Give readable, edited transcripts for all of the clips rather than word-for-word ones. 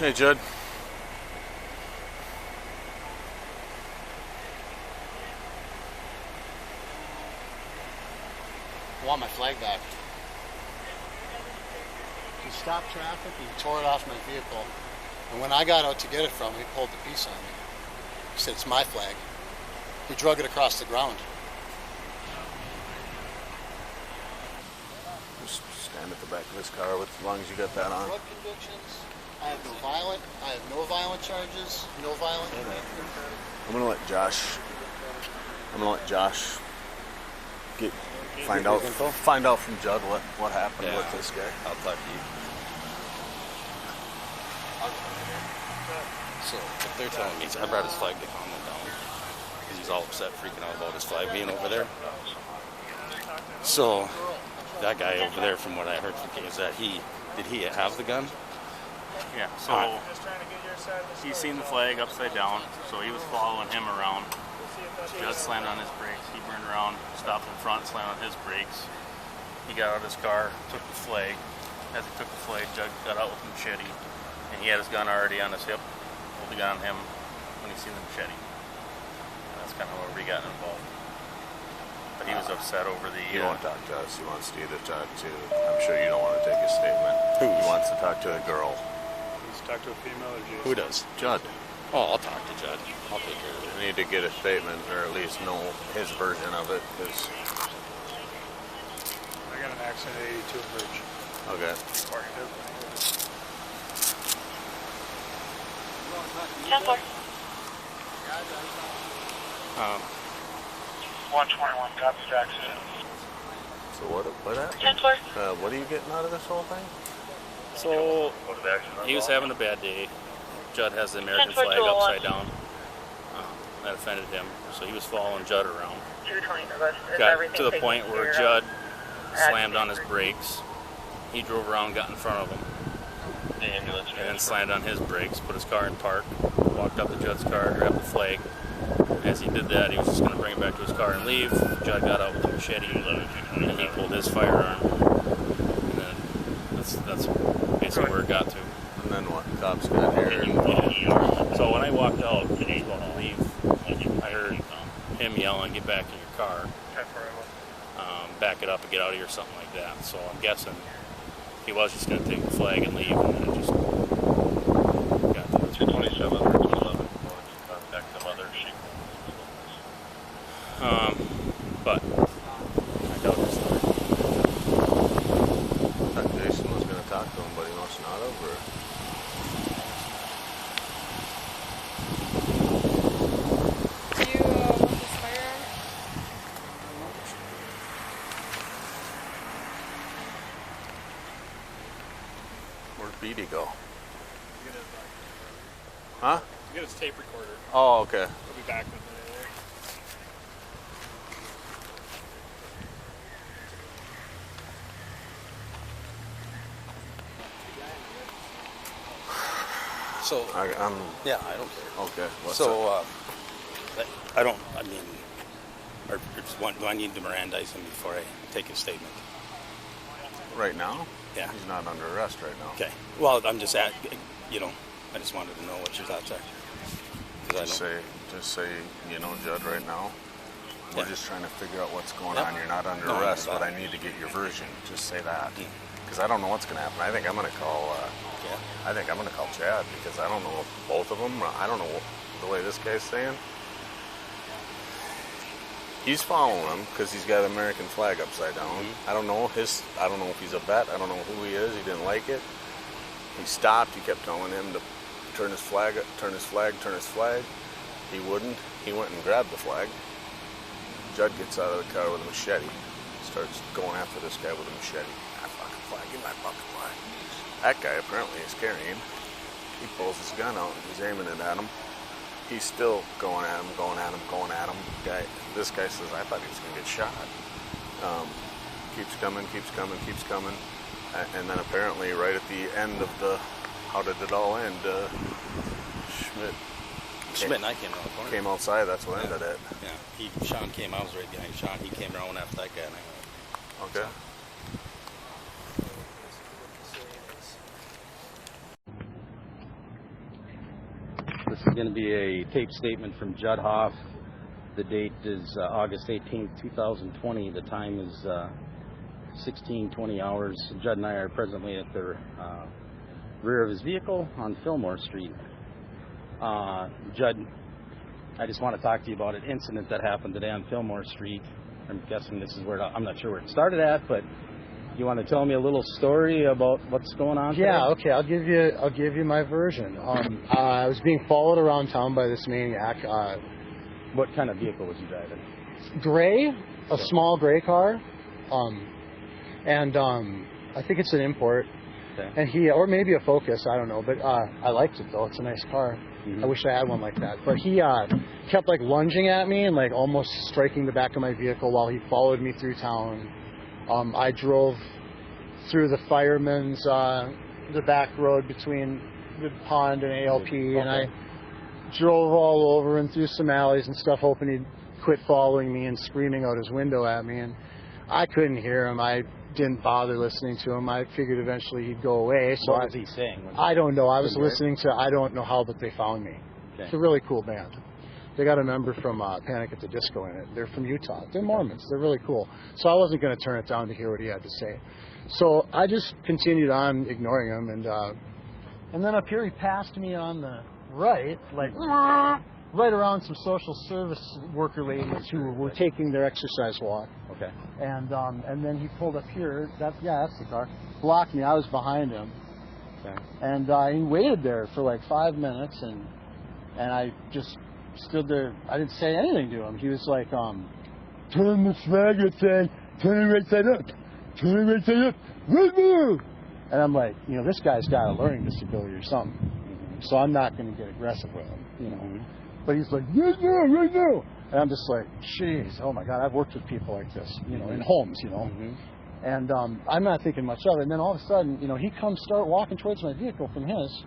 Hey, Judd. I want my flag back. He stopped traffic, he tore it off my vehicle. And when I got out to get it from him, he pulled the piece on me. He said, it's my flag. He drug it across the ground. Just stand at the back of this car with, as long as you got that on. Drug convictions. I have no violent charges, no violent. I'm gonna let Josh find out from Judd what happened with this guy. I'll talk to you. So what they're telling me is I brought his flag to calm him down because he's all upset, freaking out about his flag being over there. So that guy over there, from what I heard from Kay, is that did he have the gun? Yeah, so he's seen the flag upside down, so he was following him around. Judd slammed on his brakes. He burned around, stopped in front, slammed on his brakes. He got out of his car, took the flag. As he took the flag, Judd got out with the machete, and he had his gun already on his hip. Pulled the gun on him when he seen the machete. And that's kind of where we got involved. But he was upset over the... He won't talk to us. He wants you to talk to... I'm sure you don't want to take a statement. He wants to talk to a girl. He's talk to a female or Jason? Who does? Judd. Oh, I'll talk to Judd. I'll take care of it. We need to get a statement, or at least know his version of it, because... I got an accident at 82 Bridge. Okay. 10-4. 121, got this accident. So what happened? 10-4. What are you getting out of this whole thing? So he was having a bad day. Judd has the American flag upside down. That offended him, so he was following Judd around. Got to the point where Judd slammed on his brakes. He drove around, got in front of him, and then slammed on his brakes, put his car in park, walked up to Judd's car, grabbed the flag. As he did that, he was just going to bring it back to his car and leave. Judd got out with a machete, and he pulled his firearm. And then that's basically where it got to. And then what? Cops got here. So when I walked out and he was going to leave, I heard him yelling, "Get back in your car. Back it up and get out of here," something like that. So I'm guessing he was just going to take the flag and leave, and then it just got to it. 227 or 211. Contact the mother. But I doubt it's not. I thought Jason was going to talk to him, but he must not have, or... Do you want this firearm? Where'd Beatty go? Huh? Get his tape recorder. Oh, okay. We'll be back with it. So I'm... yeah, I don't care. Okay. What's So up? I don't. I mean, do I need to Mirandize him before I take his statement? Right now? Yeah. He's not under arrest right now. Okay. Well, I'm just I just wanted to know what your thoughts are. Just say, Judd, right now, we're just trying to figure out what's going on. You're not under arrest, but I need to get your version. Just say that. Because I don't know what's going to happen. I think I'm going to call... I think I'm going to call Chad, because I don't know if both of them... I don't know the way this guy's saying. He's following him because he's got an American flag upside down. I don't know I don't know if he's a vet. I don't know who he is. He didn't like it. He stopped. He kept telling him to turn his flag, turn his flag, turn his flag. He wouldn't. He went and grabbed the flag. Judd gets out of the car with a machete. Starts going after this guy with a machete. My fucking flag, give my fucking flag. That guy apparently is carrying. He pulls his gun out and he's aiming it at him. He's still going at him, going at him, going at him. This guy says, I thought he was going to get shot. Keeps coming, keeps coming, keeps coming. And then apparently right at the end of the, how did it all end? Schmidt and I came around the corner. Came outside, that's what ended it. Yeah, Sean came, I was right behind Sean. He came around after that guy and I went. Okay. going to be a tape statement from Judd Hoff. The date is August 18th, 2020. The time is 16:20 hours. Judd and I are presently at the rear of his vehicle on Fillmore Street. Judd, I just want to talk to you about an incident that happened today on Fillmore Street. I'm guessing this is where I'm not sure where it started at, but you want to tell me a little story about what's going on today? Yeah, okay. I'll give you my version. I was being followed around town by this maniac. What kind of vehicle was he driving? Gray, a small gray car, and I think it's an import. Okay. And or maybe a Focus, I don't know, but I liked it though. It's a nice car. I wish I had one like that. But he kept like lunging at me and like almost striking the back of my vehicle while he followed me through town. I drove through the firemen's, the back road between the pond and ALP, and I drove all over and through some alleys and stuff, hoping he'd quit following me and screaming out his window at me. And I couldn't hear him. I didn't bother listening to him. I figured eventually he'd go away. So what was he saying? I don't know. I was listening to I Don't Know How, But They Found Me. Okay. It's a really cool band. They got a member from Panic at the Disco in it. They're from Utah. They're Mormons. They're really cool. So I wasn't going to turn it down to hear what he had to say. So I just continued on ignoring him. And then up here he passed me on the right, like right around some social service worker ladies who were taking their exercise walk. Okay. And then he pulled up here. That's the car. Blocked me. I was behind him. Okay. And he waited there for like 5 minutes, and I just stood there. I didn't say anything to him. He was like, turn the flag thing, turn it right side up, turn it right side up, right move. And I'm like, this guy's got a learning disability or something. So I'm not going to get aggressive with him, But he's like, right now. And I'm just like, jeez, oh my God, I've worked with people like this, in homes, And I'm not thinking much of it. And then all of a sudden, he comes start walking towards my vehicle from his.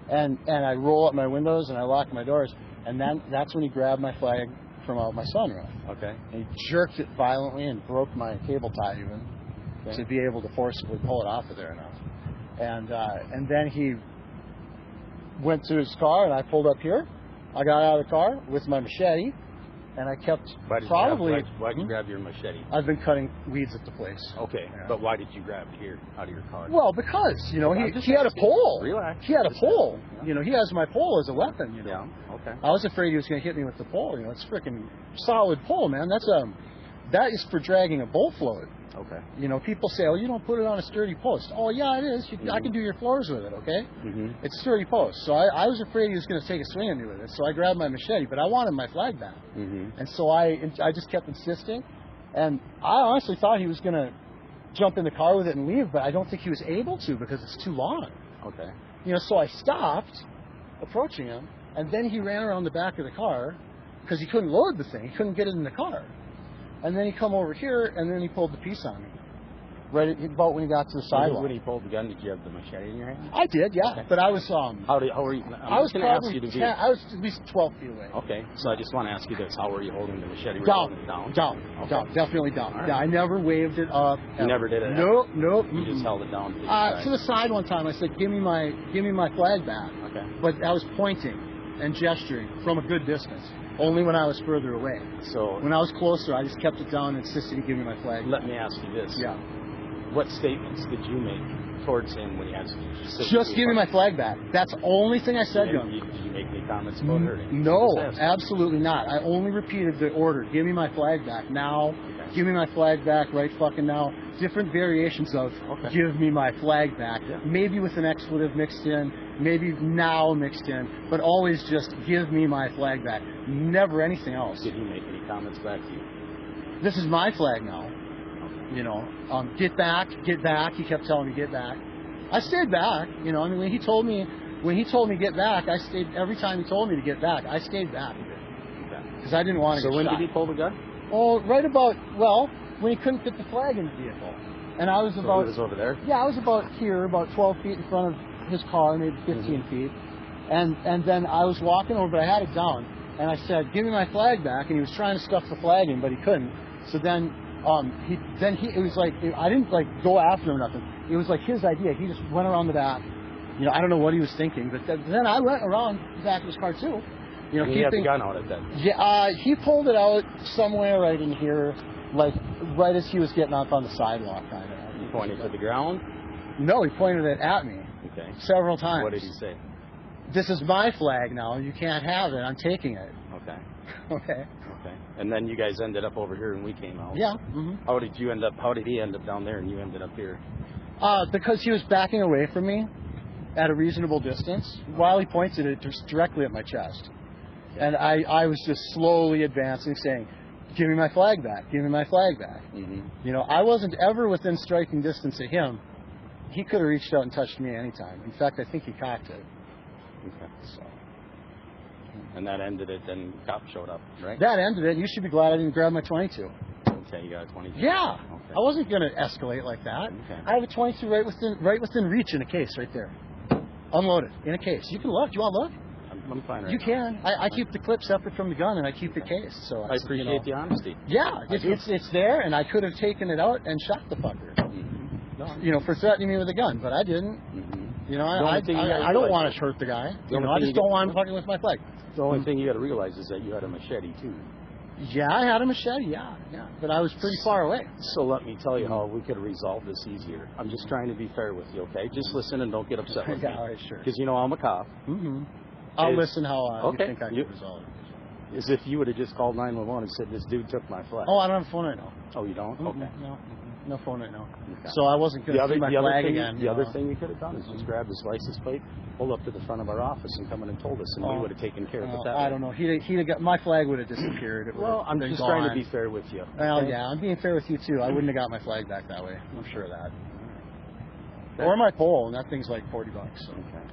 And I roll up my windows and I lock my doors. And that's when he grabbed my flag from out my sunroof. Okay. And he jerked it violently and broke my cable tie even to be able to forcibly pull it off of there enough. And then he went to his car and I pulled up here. I got out of the car with my machete. And I kept why'd you grab your machete? I've been cutting weeds at the place. Okay, yeah. But why did you grab it here out of your car? Well, because, he had a pole. Relax. He had a pole. Yeah. He has my pole as a weapon, Yeah, okay. I was afraid he was going to hit me with the pole. It's a freaking solid pole, man. That is for dragging a bull float. Okay. People say, oh, you don't put it on a sturdy post. Oh, yeah, it is. I can do your floors with it, okay? It's a sturdy post. So I was afraid he was going to take a swing at me with it. So I grabbed my machete, but I wanted my flag back. And so I just kept insisting. And I honestly thought he was going to jump in the car with it and leave, but I don't think he was able to because it's too long. Okay. So I stopped approaching him, and then he ran around the back of the car because he couldn't load the thing. He couldn't get it in the car. And then he come over here, and then he pulled the piece on me. Right about when he got to the sidewalk. When he pulled the gun, did you have the machete in your hand? I did, yeah. Okay. But I was how were you? I was probably I was at least 12 feet away. Okay, so I just want to ask you this: how were you holding the machete? Down, down, down, definitely down. Right. Yeah, I never waved it up. You never did it. Nope. You just held it down to the side one time. I said, "Give me my flag back." Okay. But I was pointing and gesturing from a good distance. Only when I was further away. So when I was closer, I just kept it down and insisted he give me my flag. Let me ask you this. Yeah. What statements did you make towards him when he asked you? Just give me my flag back. That's the only thing I said to him. Did you make any comments about hurting? No, absolutely not. I only repeated the order. Give me my flag back now. Okay. Give me my flag back right fucking now. Different variations of give me my flag back. Yeah. Maybe with an expletive mixed in. Maybe now mixed in. But always just give me my flag back. Never anything else. Did he make any comments back to you? This is my flag now. Get back. He kept telling me get back. I stayed back. When he told me get back, I stayed. Every time he told me to get back, I stayed back because I didn't want to. So get when shot. did he pull the gun? Oh, right about when he couldn't fit the flag in the vehicle, and I was about. So he was over there. Yeah, I was about here, about 12 feet in front of his car, maybe 15 feet, and then I was walking over, but I had it down, and I said, "Give me my flag back," and he was trying to stuff the flag in, but he couldn't. So then. It was like I didn't like go after him or nothing. It was like his idea. He just went around the back You know, I don't know what he was thinking, but then I went around the back of his car too. You know, he had the gun out at that. Yeah, he pulled it out somewhere right in here, like right as he was getting up on the sidewalk, kind of. He pointed to the ground? No, he pointed it at me. Okay. Several times. What did he say? This is my flag now. You can't have it. I'm taking it. Okay. Okay. Okay. And then you guys ended up over here and we came out. Yeah. Mm-hmm. How did he end up down there and you ended up here? Because he was backing away from me at a reasonable distance while he pointed it just directly at my chest. And I was just slowly advancing, saying, give me my flag back, give me my flag back. Mm-hmm. You know, I wasn't ever within striking distance of him. He could have reached out and touched me anytime. In fact, I think he cocked it. Okay. So. And that ended it, then cops showed up, right? That ended it. You should be glad I didn't grab my 22. Okay, you got a 22. Yeah. Okay. I wasn't going to escalate like that. Okay. I have a 22 right within reach in a case right there. Unloaded, in a case. You can look. Do you want to look? I'm fine right You now. can. I keep the clip separate from the gun, and I keep the case. So I appreciate the honesty. Yeah, it's there, and I could have taken it out and shot the fucker. Mm-hmm. No. You know, for threatening me with a gun, but I didn't. Mm-hmm. You know, I don't want to hurt the guy. You know, I just don't want him fucking with my flag. The only thing you got to realize is that you had a machete too. Yeah, I had a machete. Yeah, but I was pretty far away. So let me tell you how we could resolve this easier. I'm just trying to be fair with you, okay? Just listen and don't get upset with me. Yeah, all right, sure. Because you know I'm a cop. Mm-hmm. I'll listen how you think I can You- resolve it. As if you would have just called 911 and said this dude took my flag. Oh, I don't have a phone right now. Oh, you don't? Okay. No phone right now. Okay. So I wasn't going to see my flag again. The other thing you could have done is just grab his license plate, pull up to the front of our office, and come in and told us, and we would have taken care of it that way. I don't know. He'd have got my flag would have disappeared. Well, I'm just trying to be fair with you. Well, okay? yeah, I'm being fair with you too. I wouldn't have got my flag back that way. I'm sure of that. Or my pole, and that thing's like $40. So. Okay.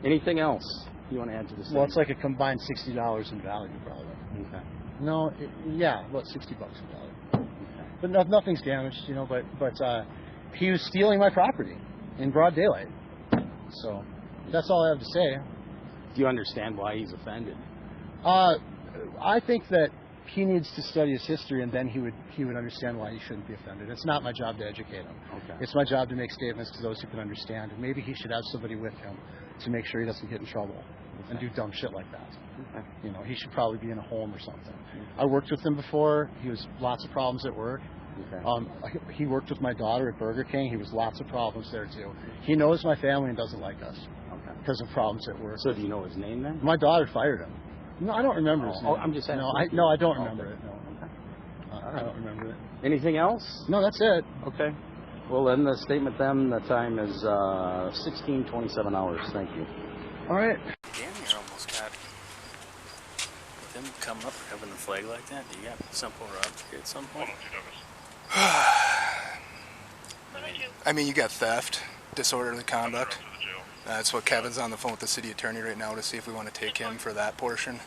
Anything else you want to add to this? Well, it's like a combined $60 in value, probably. Okay. No, about $60 in value. But nothing's damaged, you know. But he was stealing my property in broad daylight. So that's all I have to say. Do you understand why he's offended? I think that he needs to study his history, and then he would understand why he shouldn't be offended. It's not my job to educate him. Okay. It's my job to make statements to those who can understand. And maybe he should have somebody with him to make sure he doesn't get in trouble and do dumb shit like that. Okay. You know, he should probably be in a home or something. I worked with him before. He was lots of problems at work. Okay. He worked with my daughter at Burger King. He was lots of problems there too. He knows my family and doesn't like us because of problems at work. So do you know his name then? My daughter fired him. No, I don't remember his name. Oh, I'm just asking. No, I don't remember it. No. Okay. I don't remember it. Anything else? No, that's it. Okay. Well, in the statement then, the time is 16:27 hours. Thank you. All right. Damn, you almost got them coming up having a flag like that. Do you got simple robbery at some point? I mean, you got theft, disorderly conduct. That's what Kevin's on the phone with the city attorney right now to see if we want to take him for that portion.